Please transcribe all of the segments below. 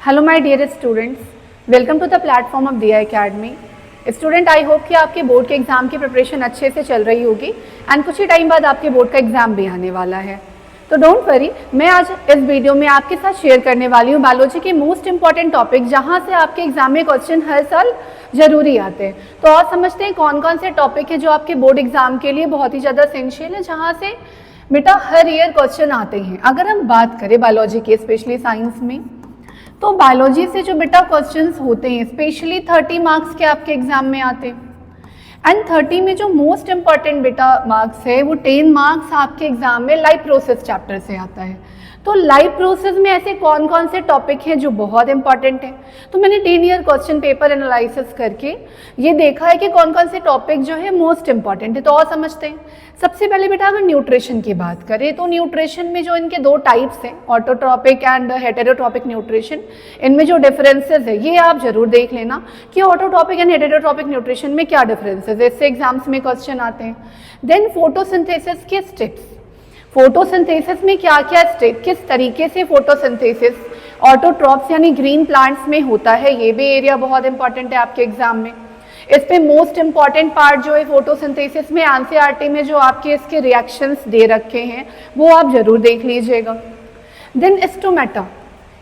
Hello my dear students, welcome to the platform of Diya academy. Student, I hope कि आपके board के exam की preparation अच्छे से चल रही होगी एंड कुछ ही टाइम बाद आपके बोर्ड का एग्जाम भी आने वाला है। तो डोंट वरी, मैं आज इस वीडियो में आपके साथ शेयर करने वाली हूँ बायोलॉजी के मोस्ट इंपॉर्टेंट टॉपिक जहाँ से आपके एग्जाम में क्वेश्चन हर साल जरूरी आते हैं। तो और समझते हैं कौन कौन से टॉपिक है जो आपके बोर्ड एग्जाम के लिए बहुत ही ज़्यादा एसेंशियल है, जहाँ से बेटा हर ईयर क्वेश्चन आते हैं। अगर हम बात करें बायोलॉजी के, स्पेशली साइंस में, तो बायोलॉजी से जो बेटा क्वेश्चंस होते हैं स्पेशली 30 मार्क्स के आपके एग्जाम में आते हैं। एंड 30 में जो मोस्ट इंपॉर्टेंट बेटा मार्क्स है वो 10 मार्क्स आपके एग्जाम में लाइफ प्रोसेस चैप्टर से आता है। तो लाइफ प्रोसेस में ऐसे कौन कौन से टॉपिक हैं जो बहुत इंपॉर्टेंट है, तो मैंने 10 ईयर क्वेश्चन पेपर एनालिसिस करके ये देखा है कि कौन कौन से टॉपिक जो है मोस्ट इंपॉर्टेंट है। तो और समझते हैं। सबसे पहले बेटा अगर न्यूट्रिशन की बात करें तो न्यूट्रिशन में जो इनके दो टाइप्स हैं, ऑटोट्रॉपिक एंड हेटेरोट्रॉपिक न्यूट्रिशन, इनमें जो डिफरेंसेस है ये आप जरूर देख लेना कि ऑटोट्रॉपिक एंड हेटेरोट्रॉपिक न्यूट्रिशन में क्या डिफरेंसेस है, इससे एग्जाम्स में क्वेश्चन आते हैं। देन फोटोसिंथेसिस के स्टेप्स, फोटोसिंथेसिस में क्या क्या स्टेप, किस तरीके से फोटोसिंथेसिस ऑटोट्रॉप्स यानी ग्रीन प्लांट्स में होता है, ये भी एरिया बहुत इंपॉर्टेंट है आपके एग्जाम में। इस पे मोस्ट इंपॉर्टेंट पार्ट जो है फोटोसिंथेसिस में एनसीईआरटी में जो आपके इसके रिएक्शंस दे रखे हैं वो आप जरूर देख लीजिएगा। देन स्टोमेटा,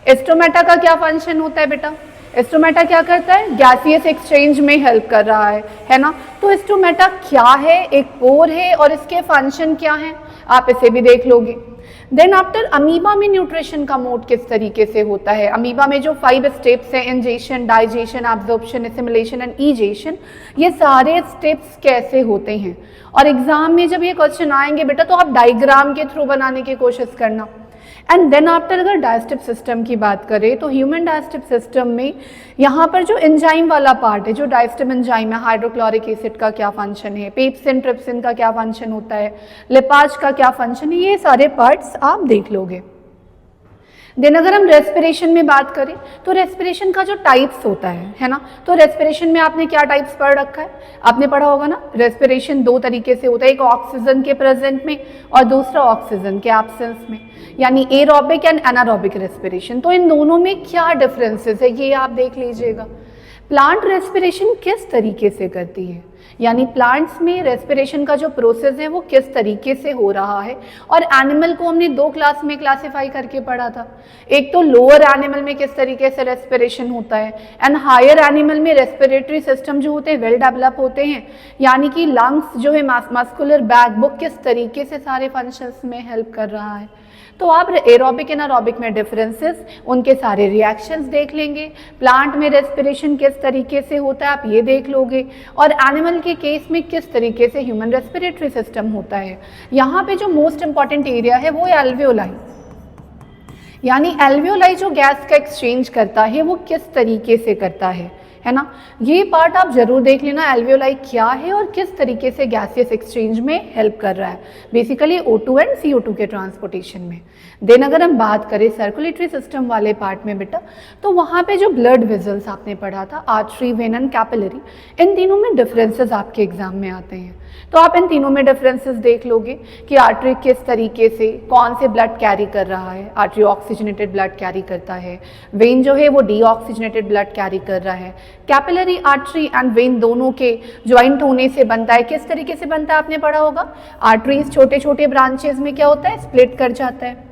स्टोमेटा का क्या फंक्शन होता है बेटा, स्टोमेटा क्या करता है, गैसियस एक्सचेंज में हेल्प कर रहा है ना। तो स्टोमेटा क्या है, एक पोर है और इसके फंक्शन क्या है आप इसे भी देख लोगे। देन आफ्टर अमीबा में न्यूट्रिशन का मोड किस तरीके से होता है, अमीबा में जो 5 स्टेप्स हैं, ingestion, digestion, absorption, assimilation and ईजेशन, ये सारे स्टेप्स कैसे होते हैं। और एग्जाम में जब ये क्वेश्चन आएंगे बेटा तो आप डायग्राम के थ्रू बनाने की कोशिश करना। एंड देन आफ्टर अगर डाइजेस्टिव सिस्टम की बात करें तो ह्यूमन डाइजेस्टिव सिस्टम में यहाँ पर जो एंजाइम वाला पार्ट है, जो डाइजेस्टिव एंजाइम है, हाइड्रोक्लोरिक एसिड का क्या फंक्शन है, पेप्सिन ट्रिप्सिन का क्या फंक्शन होता है, लिपाज का क्या फंक्शन है, ये सारे पार्ट्स आप देख लोगे। देन अगर हम रेस्पिरेशन में बात करें तो रेस्पिरेशन का जो टाइप्स होता है ना, तो रेस्पिरेशन में आपने क्या टाइप्स पढ़ रखा है, आपने पढ़ा होगा ना, रेस्पिरेशन 2 तरीके से होता है, एक ऑक्सीजन के प्रेजेंट में और दूसरा ऑक्सीजन के एब्सेंस में, यानी एरोबिक एंड एनारोबिक रेस्पिरेशन। तो इन दोनों में क्या डिफरेंसेस है ये आप देख लीजिएगा। प्लांट रेस्पिरेशन किस तरीके से करती है, यानी प्लांट्स में रेस्पिरेशन का जो प्रोसेस है वो किस तरीके से हो रहा है। और एनिमल को हमने 2 क्लास में क्लासिफाई करके पढ़ा था, एक तो लोअर एनिमल में किस तरीके से रेस्पिरेशन होता है एंड हायर एनिमल में रेस्पिरेटरी सिस्टम जो होते हैं वेल डेवलप होते हैं, यानी कि लंग्स जो है, मस्कुलर बैकबोन किस तरीके से सारे फंक्शंस में हेल्प कर रहा है। तो आप एरोबिक एनारोबिक में डिफरेंसेस, उनके सारे रिएक्शंस देख लेंगे। प्लांट में रेस्पिरेशन किस तरीके से होता है आप ये देख लोगे, और एनिमल के केस में किस तरीके से ह्यूमन रेस्पिरेटरी सिस्टम होता है। यहाँ पे जो मोस्ट इंपॉर्टेंट एरिया है वो एल्वियोलाई, यानी एल्वियोलाई जो गैस का एक्सचेंज करता है वो किस तरीके से करता है ना। ये पार्ट आप जरूर देख लेना, एल्वियोलाई क्या है और किस तरीके से गैसियस एक्सचेंज में हेल्प कर रहा है, बेसिकली O2 एंड CO2 के ट्रांसपोर्टेशन में। देन अगर हम बात करें सर्कुलेटरी सिस्टम वाले पार्ट में बेटा, तो वहाँ पे जो ब्लड वेजल्स आपने पढ़ा था, आर्टरी, वेन एंड कैपिलरी, इन तीनों में डिफरेंसेस आपके एग्जाम में आते हैं। तो आप इन तीनों में डिफरेंसेस देख लोगे कि आर्टरी किस तरीके से कौन से ब्लड कैरी कर रहा है, आर्टरी ऑक्सीजनेटेड ब्लड कैरी करता है, वेन जो है वो डीऑक्सीजनेटेड ब्लड कैरी कर रहा है, कैपिलरी आर्टरी एंड वेन दोनों के ज्वाइंट होने से बनता है, किस तरीके से बनता है आपने पढ़ा होगा, आर्टरीज छोटे छोटे ब्रांचेस में क्या होता है, स्प्लिट कर जाता है।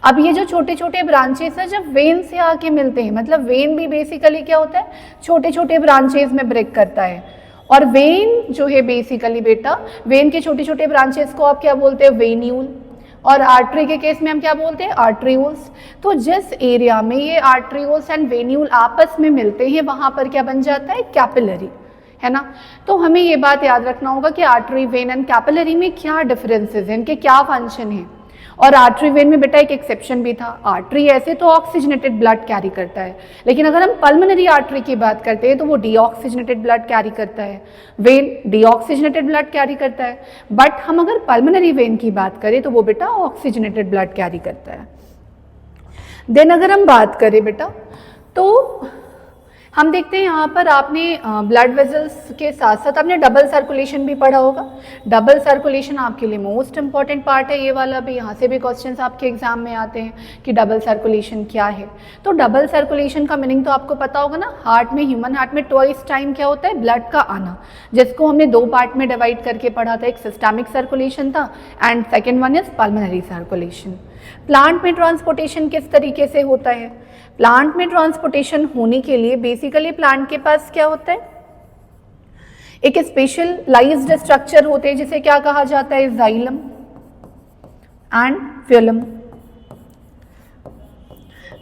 अब ये जो छोटे छोटे ब्रांचेस है जब वेन से आके मिलते हैं, मतलब वेन भी बेसिकली क्या होता है, छोटे छोटे ब्रांचेस में ब्रेक करता है। और वेन जो है बेसिकली बेटा, वेन के छोटे छोटे ब्रांचेस को आप क्या बोलते हैं, वेन्यूल, और आर्टरी के केस में हम क्या बोलते हैं, आर्ट्रियोल्स। तो जिस एरिया में ये आर्ट्रियोल्स एंड वेन्यूल आपस में मिलते हैं वहां पर क्या बन जाता है, कैपिलरी, है ना। तो हमें ये बात याद रखना होगा कि आर्टरी, वेन एंड कैपिलरी में क्या डिफरेंसेस हैं, इनके क्या फंक्शन है। और आर्टरी वेन में बेटा एक एक्सेप्शन भी था, आर्टरी ऐसे तो ऑक्सीजनेटेड ब्लड कैरी करता है, लेकिन अगर हम पल्मोनरी आर्टरी की बात करते हैं तो वो डीऑक्सीजनेटेड ब्लड कैरी करता है, वेन डीऑक्सीजनेटेड ब्लड कैरी करता है। बट हम अगर पल्मोनरी वेन की बात करें तो वो बेटा ऑक्सीजनेटेड ब्लड कैरी करता है। देन अगर हम बात करें बेटा तो हम देखते हैं यहाँ पर आपने ब्लड वेजल्स के साथ साथ आपने डबल सर्कुलेशन भी पढ़ा होगा। डबल सर्कुलेशन आपके लिए मोस्ट इंपॉर्टेंट पार्ट है ये वाला भी, यहाँ से भी क्वेश्चंस आपके एग्जाम में आते हैं कि डबल सर्कुलेशन क्या है। तो डबल सर्कुलेशन का मीनिंग तो आपको पता होगा ना, हार्ट में, ह्यूमन हार्ट में ट्वाइस टाइम क्या होता है, ब्लड का आना, जिसको हमने दो पार्ट में डिवाइड करके पढ़ा था, एक सिस्टमिक सर्कुलेशन था and second one is pulmonary circulation. Plant में ट्रांसपोर्टेशन किस तरीके से होता है? प्लांट में ट्रांसपोर्टेशन होने के लिए बेसिकली प्लांट के पास क्या होता है, एक स्पेशलाइज्ड स्ट्रक्चर होते हैं जिसे क्या कहा जाता है, जाइलम एंड फ्लोएम।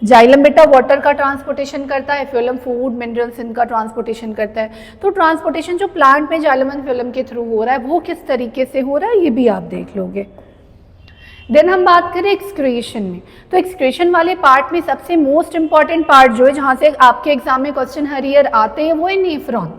जाइलम बेटा वाटर का ट्रांसपोर्टेशन करता है, फ्लोएम फूड मिनरल्स इनका ट्रांसपोर्टेशन करता है। तो ट्रांसपोर्टेशन जो प्लांट में जाइलम एंड फ्लोएम के थ्रू हो रहा है वो किस तरीके से हो रहा है ये भी आप देख लोगे। देन हम बात करें एक्सक्रीशन में, तो एक्सक्रीशन वाले पार्ट में सबसे मोस्ट इंपॉर्टेंट पार्ट जो है, जहाँ से आपके एग्जाम में क्वेश्चन हर ईयर आते हैं, वो है नेफ्रॉन।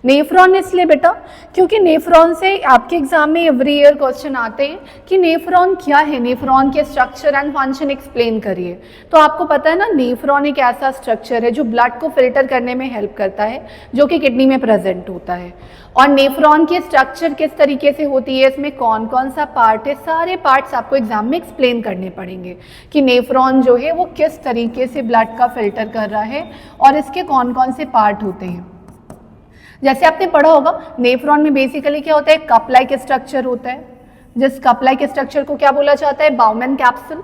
नेफ्रॉन इसलिए बेटा क्योंकि नेफ्रॉन से आपके एग्जाम में एवरी ईयर क्वेश्चन आते हैं कि नेफ्रॉन क्या है, नेफ्रॉन के स्ट्रक्चर एंड फंक्शन एक्सप्लेन करिए। तो आपको पता है ना, नेफ्रॉन एक ऐसा स्ट्रक्चर है जो ब्लड को फिल्टर करने में हेल्प करता है, जो कि किडनी में प्रेजेंट होता है। और नेफ्रॉन की स्ट्रक्चर किस तरीके से होती है, इसमें कौन कौन सा पार्ट है, सारे पार्ट्स आपको एग्जाम में एक्सप्लेन करने पड़ेंगे कि नेफ्रॉन जो है वो किस तरीके से ब्लड का फिल्टर कर रहा है और इसके कौन कौन से पार्ट होते हैं। जैसे आपने पढ़ा होगा नेफ्रॉन में बेसिकली क्या होता है, कप लाइक स्ट्रक्चर होता है, जिस कप लाइक स्ट्रक्चर को क्या बोला जाता है, बाउमैन कैप्सूल।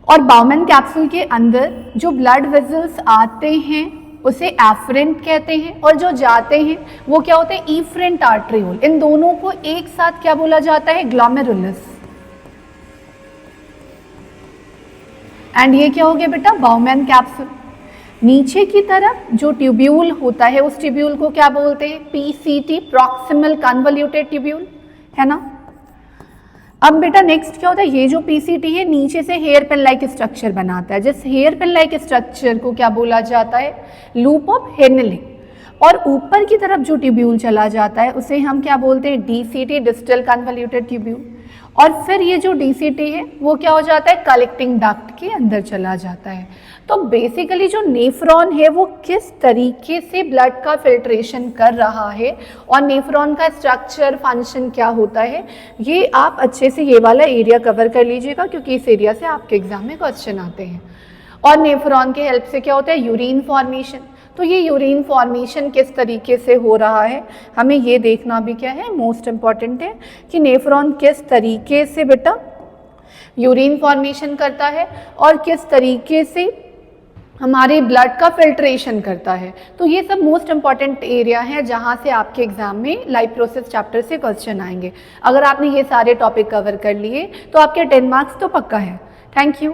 और बाउमैन कैप्सूल के अंदर जो ब्लड वेसल्स आते हैं उसे एफरेंट कहते हैं, और जो जाते हैं वो क्या होते हैं, इफरेंट आर्टरियोल। इन दोनों को एक साथ क्या बोला जाता है, ग्लोमेरुलस। एंड ये क्या हो गया बेटा, बाउमैन कैप्सूल। नीचे की तरफ जो ट्यूब्यूल होता है उस ट्यूब्यूल को क्या बोलते हैं, पीसीटी, प्रॉक्सिमल कन्वोल्यूटेड ट्यूब्यूल, है ना। अब बेटा नेक्स्ट क्या होता है, ये जो पीसीटी है नीचे से हेयर पिन लाइक स्ट्रक्चर बनाता है, जिस हेयर पिन लाइक स्ट्रक्चर को क्या बोला जाता है, लूप ऑफ हेनले। और ऊपर की तरफ जो ट्यूब्यूल चला जाता है उसे हम क्या बोलते हैं, डीसीटी, डिस्टल कन्वोल्यूटेड ट्यूब्यूल। और फिर ये जो डीसीटी है वो क्या हो जाता है, कलेक्टिंग डक्ट के अंदर चला जाता है। तो बेसिकली जो नेफ्रॉन है वो किस तरीके से ब्लड का फिल्ट्रेशन कर रहा है और नेफ्रॉन का स्ट्रक्चर फंक्शन क्या होता है, ये आप अच्छे से ये वाला एरिया कवर कर लीजिएगा, क्योंकि इस एरिया से आपके एग्जाम में क्वेश्चन आते हैं। और नेफ्रॉन के हेल्प से क्या होता है, यूरिन फॉर्मेशन। तो ये यूरिन फॉर्मेशन किस तरीके से हो रहा है, हमें ये देखना भी क्या है, मोस्ट इम्पॉर्टेंट है कि नेफ्रॉन किस तरीके से बेटा यूरिन फॉर्मेशन करता है और किस तरीके से हमारे ब्लड का फिल्ट्रेशन करता है। तो ये सब मोस्ट इंपॉर्टेंट एरिया है जहाँ से आपके एग्जाम में लाइफ प्रोसेस चैप्टर से क्वेश्चन आएंगे। अगर आपने ये सारे टॉपिक कवर कर लिए तो आपके 10 मार्क्स तो पक्का है। Thank you.